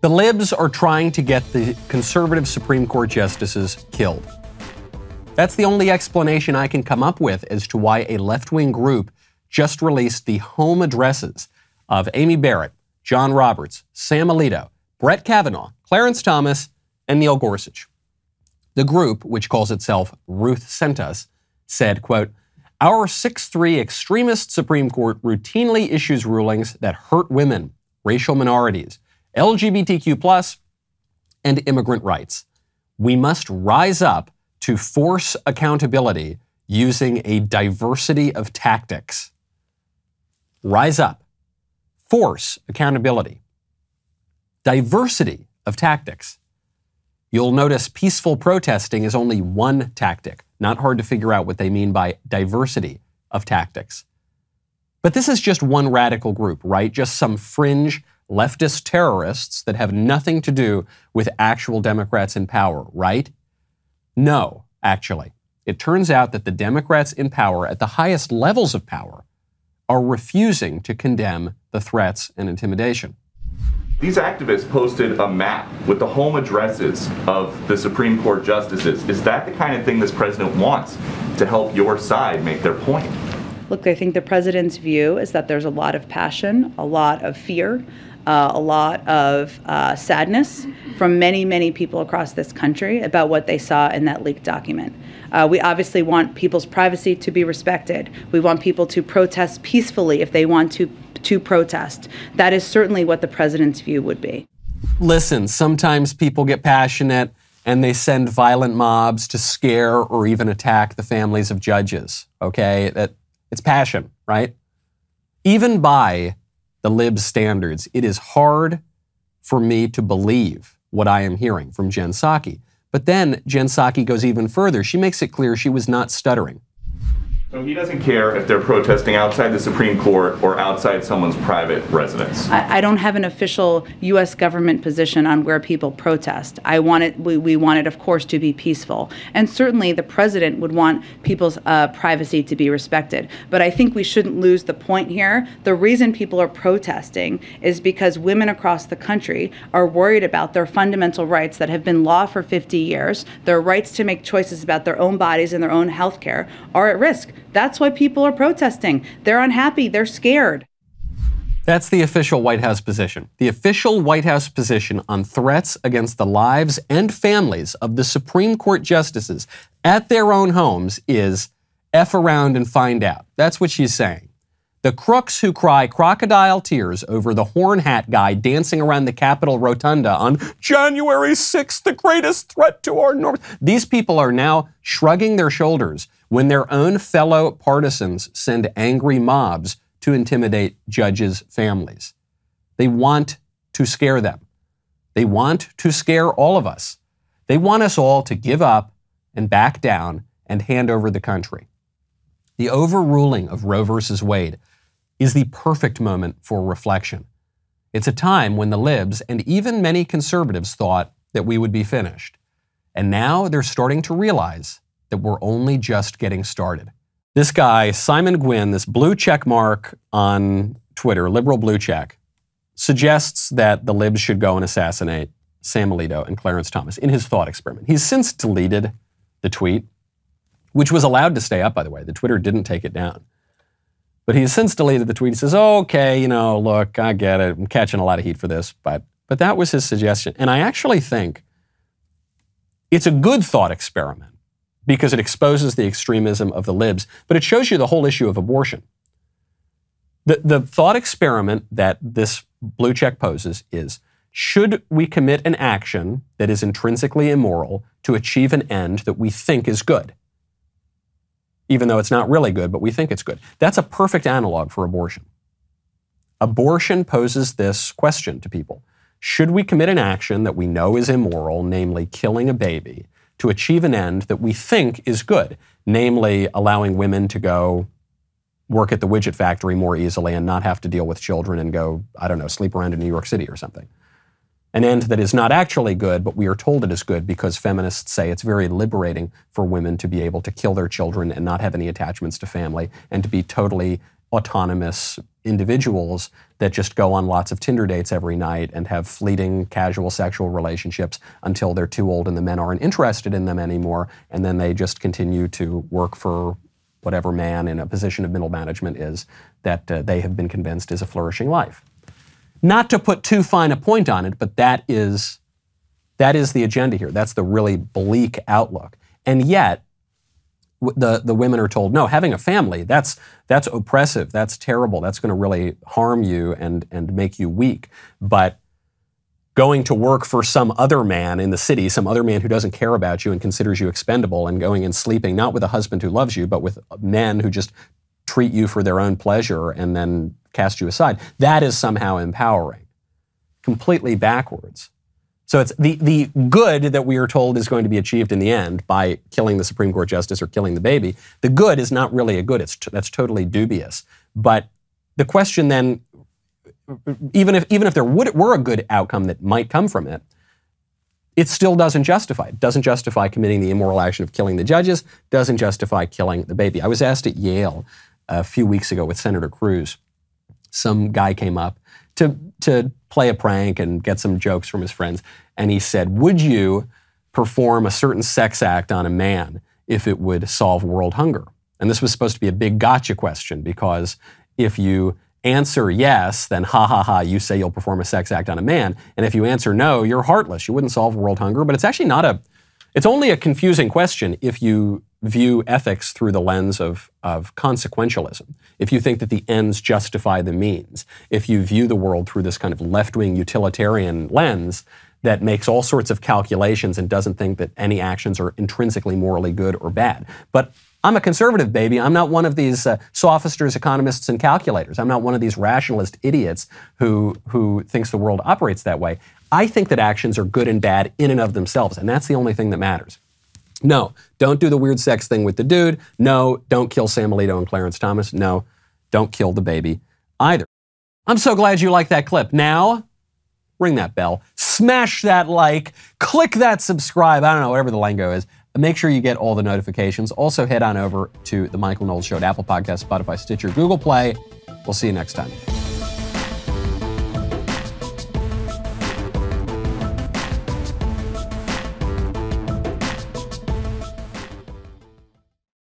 The libs are trying to get the conservative Supreme Court justices killed. That's the only explanation I can come up with as to why a left-wing group just released the home addresses of Amy Barrett, John Roberts, Sam Alito, Brett Kavanaugh, Clarence Thomas, and Neil Gorsuch. The group, which calls itself Ruth Sent Us, said, quote, "Our 6-3 extremist Supreme Court routinely issues rulings that hurt women, racial minorities, LGBTQ+, and immigrant rights. We must rise up to force accountability using a diversity of tactics." Rise up. Force accountability. Diversity of tactics. You'll notice peaceful protesting is only one tactic. Not hard to figure out what they mean by diversity of tactics. But this is just one radical group, right? Just some fringe leftist terrorists that have nothing to do with actual Democrats in power, right? No, actually. It turns out that the Democrats in power at the highest levels of power are refusing to condemn the threats and intimidation. These activists posted a map with the home addresses of the Supreme Court justices. Is that the kind of thing this president wants to help your side make their point? Look, I think the president's view is that there's a lot of passion, a lot of fear, a lot of sadness from many, many people across this country about what they saw in that leaked document. We obviously want people's privacy to be respected. We want people to protest peacefully if they want to protest. That is certainly what the president's view would be. Listen, sometimes people get passionate and they send violent mobs to scare or even attack the families of judges, okay? It's passion, right? Even by the libs' standards, it is hard for me to believe what I am hearing from Jen Psaki. But then Jen Psaki goes even further. She makes it clear she was not stuttering. So he doesn't care if they're protesting outside the Supreme Court or outside someone's private residence? I don't have an official U.S. government position on where people protest. We want it, of course, to be peaceful. And certainly the president would want people's privacy to be respected. But I think we shouldn't lose the point here. The reason people are protesting is because women across the country are worried about their fundamental rights that have been law for 50 years. Their rights to make choices about their own bodies and their own health care are at risk. That's why people are protesting. They're unhappy. They're scared. That's the official White House position. The official White House position on threats against the lives and families of the Supreme Court justices at their own homes is F around and find out. That's what she's saying. The crooks who cry crocodile tears over the horn hat guy dancing around the Capitol Rotunda on January 6th, the greatest threat to our North. These people are now shrugging their shoulders when their own fellow partisans send angry mobs to intimidate judges' families. They want to scare them. They want to scare all of us. They want us all to give up and back down and hand over the country. The overruling of Roe versus Wade is the perfect moment for reflection. It's a time when the libs and even many conservatives thought that we would be finished. And now they're starting to realize that we're only just getting started. This guy, Simon Gwynn, this blue check mark on Twitter, liberal blue check, suggests that the libs should go and assassinate Sam Alito and Clarence Thomas in his thought experiment. He's since deleted the tweet, which was allowed to stay up, by the way. The Twitter didn't take it down. But he's since deleted the tweet. He says, oh, okay, look, I get it. I'm catching a lot of heat for this. But that was his suggestion. And I actually think it's a good thought experiment because it exposes the extremism of the libs, but it shows you the whole issue of abortion. The thought experiment that this blue check poses is, should we commit an action that is intrinsically immoral to achieve an end that we think is good? Even though it's not really good, but we think it's good. That's a perfect analog for abortion. Abortion poses this question to people. Should we commit an action that we know is immoral, namely killing a baby, to achieve an end that we think is good, namely allowing women to go work at the widget factory more easily and not have to deal with children and go, sleep around in New York City or something? An end that is not actually good, but we are told it is good because feminists say it's very liberating for women to be able to kill their children and not have any attachments to family and to be totally autonomous individuals that just go on lots of Tinder dates every night and have fleeting casual sexual relationships until they're too old and the men aren't interested in them anymore, and then they just continue to work for whatever man in a position of middle management is that they have been convinced is a flourishing life. Not to put too fine a point on it, but that is the agenda here. That's the really bleak outlook. And yet, the women are told, no, having a family, that's oppressive, that's terrible, that's going to really harm you and make you weak. But going to work for some other man in the city, some other man who doesn't care about you and considers you expendable, and going and sleeping not with a husband who loves you, but with men who just treat you for their own pleasure and then cast you aside, that is somehow empowering. Completely backwards. So it's the good that we are told is going to be achieved in the end by killing the Supreme Court justice or killing the baby. The good is not really a good. That's totally dubious. But the question then, even if there were a good outcome that might come from it, it still doesn't justify. It doesn't justify committing the immoral action of killing the judges, doesn't justify killing the baby. I was asked at Yale a few weeks ago with Senator Cruz. Some guy came up to play a prank and get some jokes from his friends, and he said, would you perform a certain sex act on a man if it would solve world hunger? And this was supposed to be a big gotcha question, because if you answer yes, then ha ha ha, you say you'll perform a sex act on a man. And if you answer no, you're heartless. You wouldn't solve world hunger. But it's actually it's only a confusing question if you view ethics through the lens of consequentialism. If you think that the ends justify the means. If you view the world through this kind of left-wing utilitarian lens that makes all sorts of calculations and doesn't think that any actions are intrinsically morally good or bad. But I'm a conservative, baby. I'm not one of these sophisters, economists, and calculators. I'm not one of these rationalist idiots who thinks the world operates that way. I think that actions are good and bad in and of themselves, and that's the only thing that matters. No, don't do the weird sex thing with the dude. No, don't kill Sam Alito and Clarence Thomas. No, don't kill the baby either. I'm so glad you liked that clip. Now, ring that bell, smash that like, click that subscribe, I don't know, whatever the lingo is. Make sure you get all the notifications. Also, head on over to The Michael Knowles Show at Apple Podcasts, Spotify, Stitcher, Google Play. We'll see you next time.